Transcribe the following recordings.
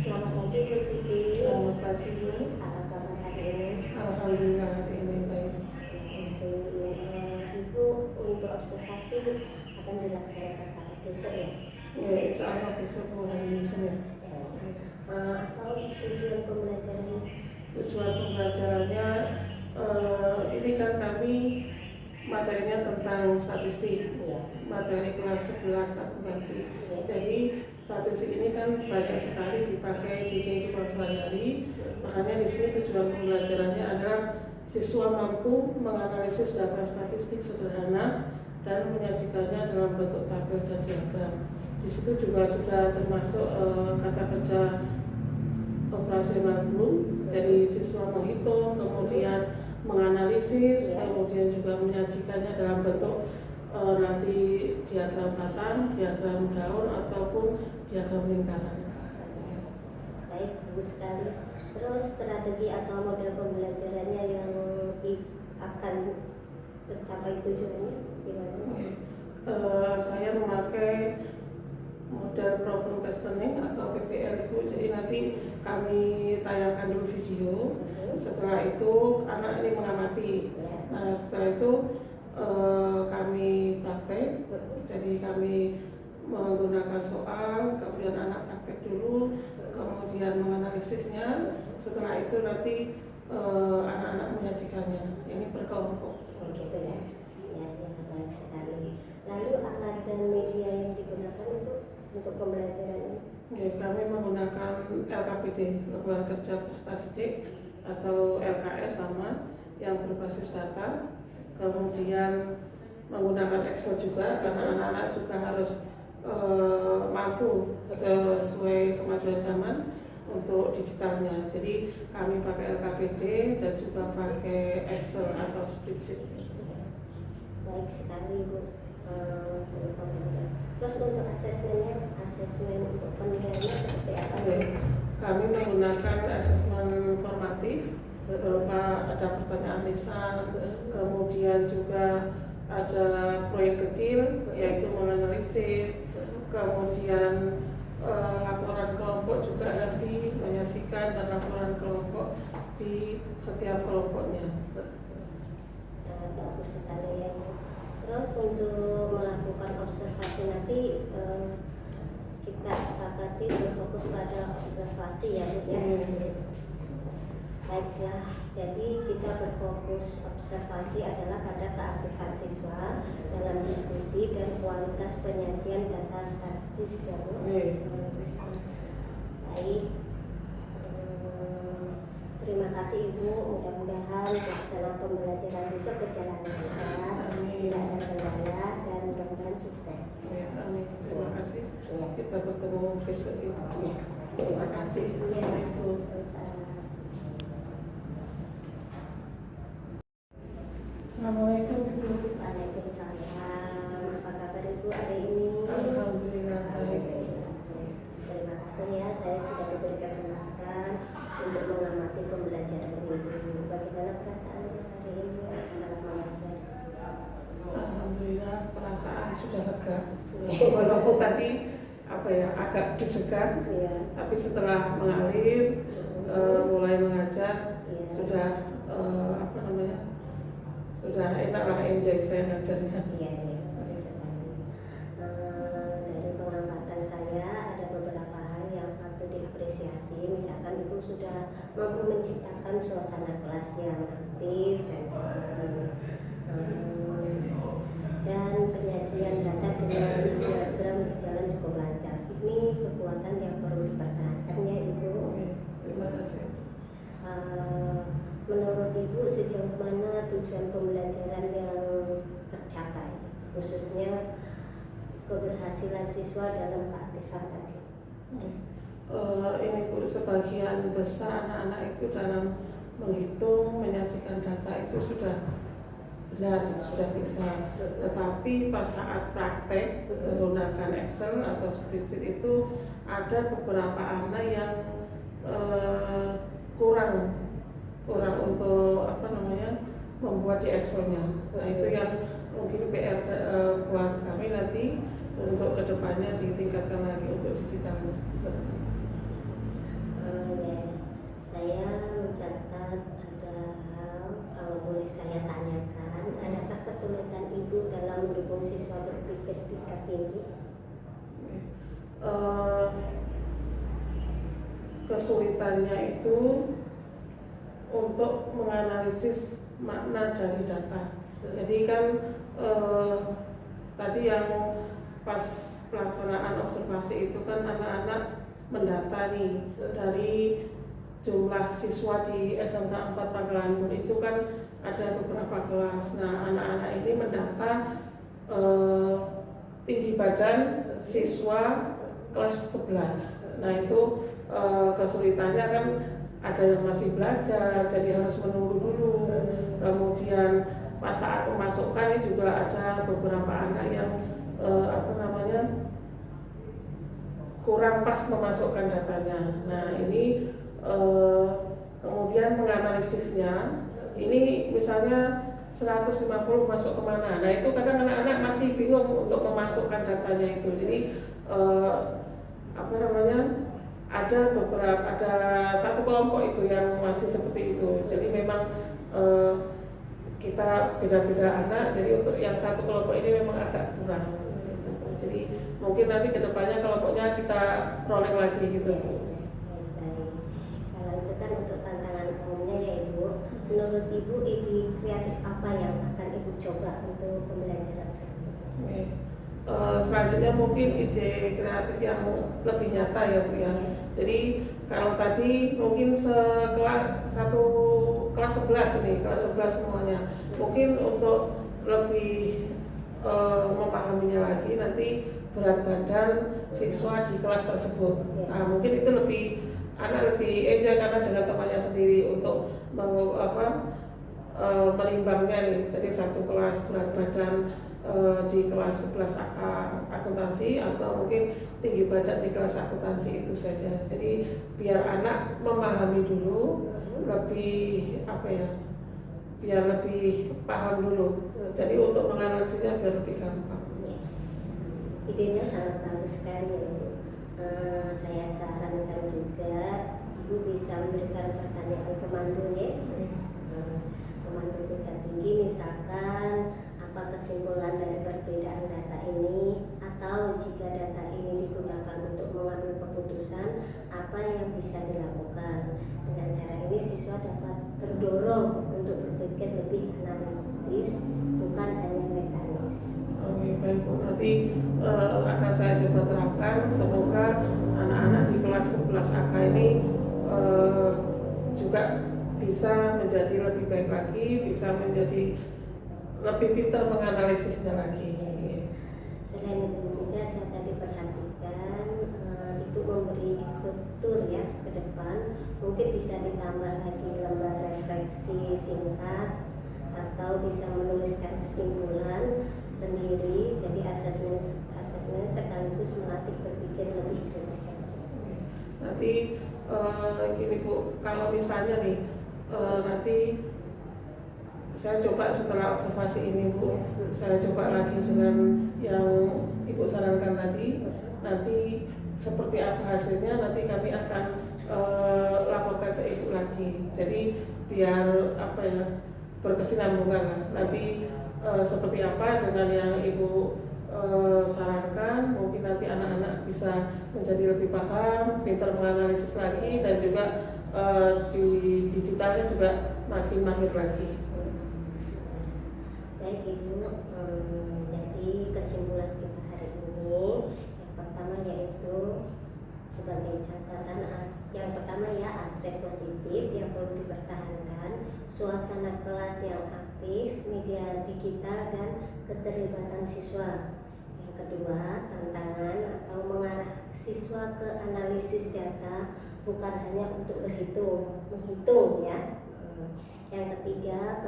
Selamat pagi Bu Siti. Selamat pagi Bu. Apa kabar hari ini? Alhamdulillah hari ini baik. Ibu untuk observasi akan dilaksanakan pada besok ya? Ya, insya Allah besok hari Senin. Atau tujuan pembelajaran? Tujuan pembelajarannya ini kan kami materinya tentang statistik, materi kelas 11 akuntansi. Jadi statistik ini kan banyak sekali dipakai di kehidupan sehari-hari. Makanya di sini tujuan pembelajarannya adalah siswa mampu menganalisis data statistik sederhana dan menyajikannya dalam bentuk tabel dan diagram. Di situ juga sudah termasuk kata kerja operasional belum. Jadi siswa menghitung, kemudian menganalisis, kemudian juga menyajikannya dalam bentuk nanti diagram batang, diagram daun ataupun diagram lingkaran. Baik, bagus sekali. Terus strategi atau model pembelajarannya yang akan tercapai tujuannya gimana? Saya memakai model problem based learning atau PBL itu. Jadi nanti kami tayangkan dulu video. Setelah itu anak ini mengamati. Nah setelah itu kami praktek. Jadi kami menggunakan soal, kemudian anak praktek dulu, kemudian menganalisisnya. Setelah itu nanti anak-anak menyajikannya. Ini berkelompok. Gitu ya. Ya, baik sekali. Lalu alat dan media yang digunakan untuk pembelajaran ini? Ya, kami menggunakan LKPD, Lembaga Kerja Peserta Didik, atau LKS sama, yang berbasis data. Kemudian menggunakan Excel juga, karena anak-anak juga harus mampu sesuai kemajuan zaman untuk digitalnya. Jadi kami pakai LKPD dan juga pakai Excel atau spreadsheet. Baik sekali Bu. Terus untuk asesmen untuk penilaiannya seperti apa? Kami menggunakan asesmen formatif berupa ada pertanyaan lisan, kemudian juga ada proyek kecil yaitu menganalisis, kemudian laporan kelompok juga nanti menyajikan dan laporan kelompok di setiap kelompoknya. Sangat bagus sekali ya. Terus untuk melakukan observasi nanti kita sepakati berfokus pada observasi ya Bu ya. Baiklah, jadi kita berfokus observasi adalah pada keaktifan siswa dalam diskusi dan kualitas penyajian data statis ya Bu. Baik, terima kasih Ibu. Mudah-mudahan pelaksanaan pembelajaran besok berjalan lancar, tidak ada kendala dan mudah-mudahan sukses. Ya, amin. Terima kasih. Kita bertemu besok Ibu. Terima kasih. Assalamualaikum. Assalamualaikum Ibu. Waalaikumsalam. Apa kabar Ibu hari ini? Alhamdulillah baik. Terima kasih ya, saya sudah diberi kesempatan untuk mengamati pembelajaran Ibu. Bagaimana perasaannya hari ini setelah mengajar? Alhamdulillah perasaan sudah lega. Walaupun tadi agak deg-degan, tapi setelah mengalir, mulai mengajar, sudah sudah enak lah, enjoy saya ngajarnya. Iya, bagus sekali. Dari pengamatan saya ada beberapa hal yang patut diapresiasi. Misalkan Ibu sudah mampu menciptakan suasana kelas yang aktif dan penyajian data dengan diagram berjalan cukup lancar. Ini kekuatan yang perlu dipertahankan ya Ibu. Terima kasih. Menurut Ibu sejauh mana tujuan pembelajaran yang tercapai, khususnya keberhasilan siswa dalam keaktifan tadi? Ini Bu, sebagian besar anak-anak itu dalam menghitung, menyajikan data itu sudah benar, sudah bisa. Tetapi pas saat praktek menggunakan Excel atau spreadsheet itu ada beberapa anak yang kurang untuk membuat di Excelnya. Nah itu yang mungkin PR buat kami nanti untuk kedepannya ditingkatkan lagi untuk digitalnya. Ya, saya mencatat ada hal, kalau boleh saya tanyakan, adakah kesulitan Ibu dalam mendukung siswa berpikir tingkat tinggi? Kesulitannya itu untuk menganalisis makna dari data. Jadi kan tadi yang pas pelaksanaan observasi itu kan anak-anak mendata nih dari jumlah siswa di SMK 4 Pangkalan Bun itu kan ada beberapa kelas. Nah, anak-anak ini mendata tinggi badan siswa kelas 11. Nah, itu kesulitannya kan ada yang masih belajar, jadi harus menunggu dulu. Kemudian pas saat pemasukan ini juga ada beberapa anak yang kurang pas memasukkan datanya. Nah, ini kemudian menganalisisnya, ini misalnya 150 masuk kemana. Nah, itu kadang anak-anak masih bingung untuk memasukkan datanya itu. Jadi ada satu kelompok itu yang masih seperti itu. Jadi memang kita beda-beda anak, jadi untuk yang satu kelompok ini memang agak kurang. Jadi mungkin nanti kedepannya kelompoknya kita rolling lagi gitu. Kalau itu kan untuk tantangan umumnya ya Ibu. Menurut Ibu, ide kreatif apa yang akan Ibu coba untuk pembelajaran selanjutnya? Selanjutnya mungkin ide kreatif yang lebih nyata ya Bu ya. Jadi kalau tadi mungkin kelas 11 ini, kelas 11 semuanya. Mungkin untuk lebih memahaminya lagi nanti berat badan siswa di kelas tersebut. Nah, mungkin itu anak lebih enjoy karena dengan temannya sendiri untuk menimbangnya nih. Jadi satu kelas berat badan di kelas 11 akuntansi atau mungkin tinggi badan di kelas akuntansi itu saja. Jadi biar anak memahami dulu, biar lebih paham dulu. Jadi untuk menganalisisnya biar lebih gampang. Idenya sangat bagus sekali ya Ibu. Saya sarankan juga Ibu bisa memberikan pertanyaan pemandu ya. Pemandu tingkat tinggi, misalkan apa kesimpulan dari perbedaan data ini, atau jika data ini digunakan untuk mengambil keputusan, apa yang bisa dilakukan. Dengan cara ini siswa dapat terdorong untuk berpikir lebih analitis, bukan hanya mekanis. Oke, baik Bu. Nanti akan saya coba terapkan. Semoga anak-anak di kelas 11 AK ini juga bisa menjadi lebih baik lagi, bisa menjadi lebih pintar menganalisisnya lagi. Selain itu juga saya tadi perhatikan Ibu memberi instruktur ya ke depan, mungkin bisa ditambah lagi lembar refleksi singkat atau bisa menuliskan kesimpulan sendiri. Jadi asesmen sekaligus melatih berpikir lebih kritis. Nanti gini Bu, kalau misalnya nih nanti saya coba setelah observasi ini Bu, saya coba lagi dengan yang Ibu sarankan tadi. Nanti seperti apa hasilnya nanti kami akan laporkan ke Ibu lagi. Jadi biar berkesinambungan lah. Nanti seperti apa dengan yang Ibu sarankan, mungkin nanti anak-anak bisa menjadi lebih paham, pintar menganalisis lagi, dan juga di digitalnya juga makin mahir lagi. Baik Ibu, jadi kesimpulan kita hari ini yang pertama yaitu sebagai catatan, yang pertama ya aspek positif yang perlu dipertahankan, suasana kelas yang aktif, media digital dan keterlibatan siswa. Yang kedua, tantangan atau mengarah siswa ke analisis data, bukan hanya untuk menghitung ya. Yang ketiga,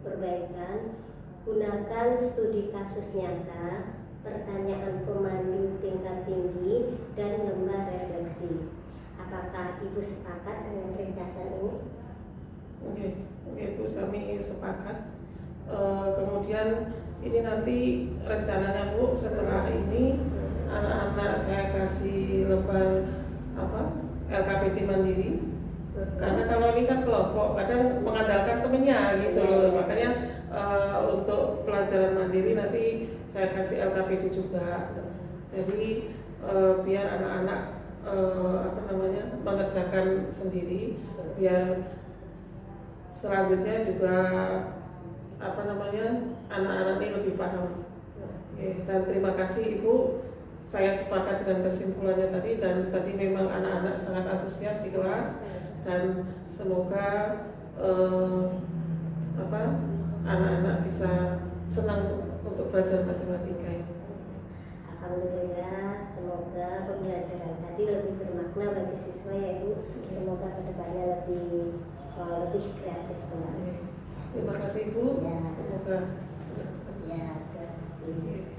perbaikan, gunakan studi kasus nyata, pertanyaan pemandu tingkat tinggi, dan lembar refleksi. Apakah Ibu sepakat dengan ringkasan ini? Oke Bu, kami sepakat. Kemudian ini nanti rencananya Bu, setelah ini anak-anak saya kasih lembar LKPD mandiri. Karena kalau ini kan kelompok, kadang mengandalkan temennya gitu loh. Makanya untuk pelajaran mandiri nanti saya kasih LKPD juga. Jadi biar anak-anak mengerjakan sendiri, biar selanjutnya juga anak-anak ini lebih paham. Dan terima kasih Ibu. Saya sepakat dengan kesimpulannya tadi, dan tadi memang anak-anak sangat antusias di kelas, dan semoga anak-anak bisa senang untuk belajar matematika ini. Alhamdulillah, semoga pembelajaran tadi lebih bermakna bagi siswa ya Ibu. Semoga kedepannya lebih kreatif kembali. Terima kasih Ibu. Ya. Semoga Ya, terima kasih.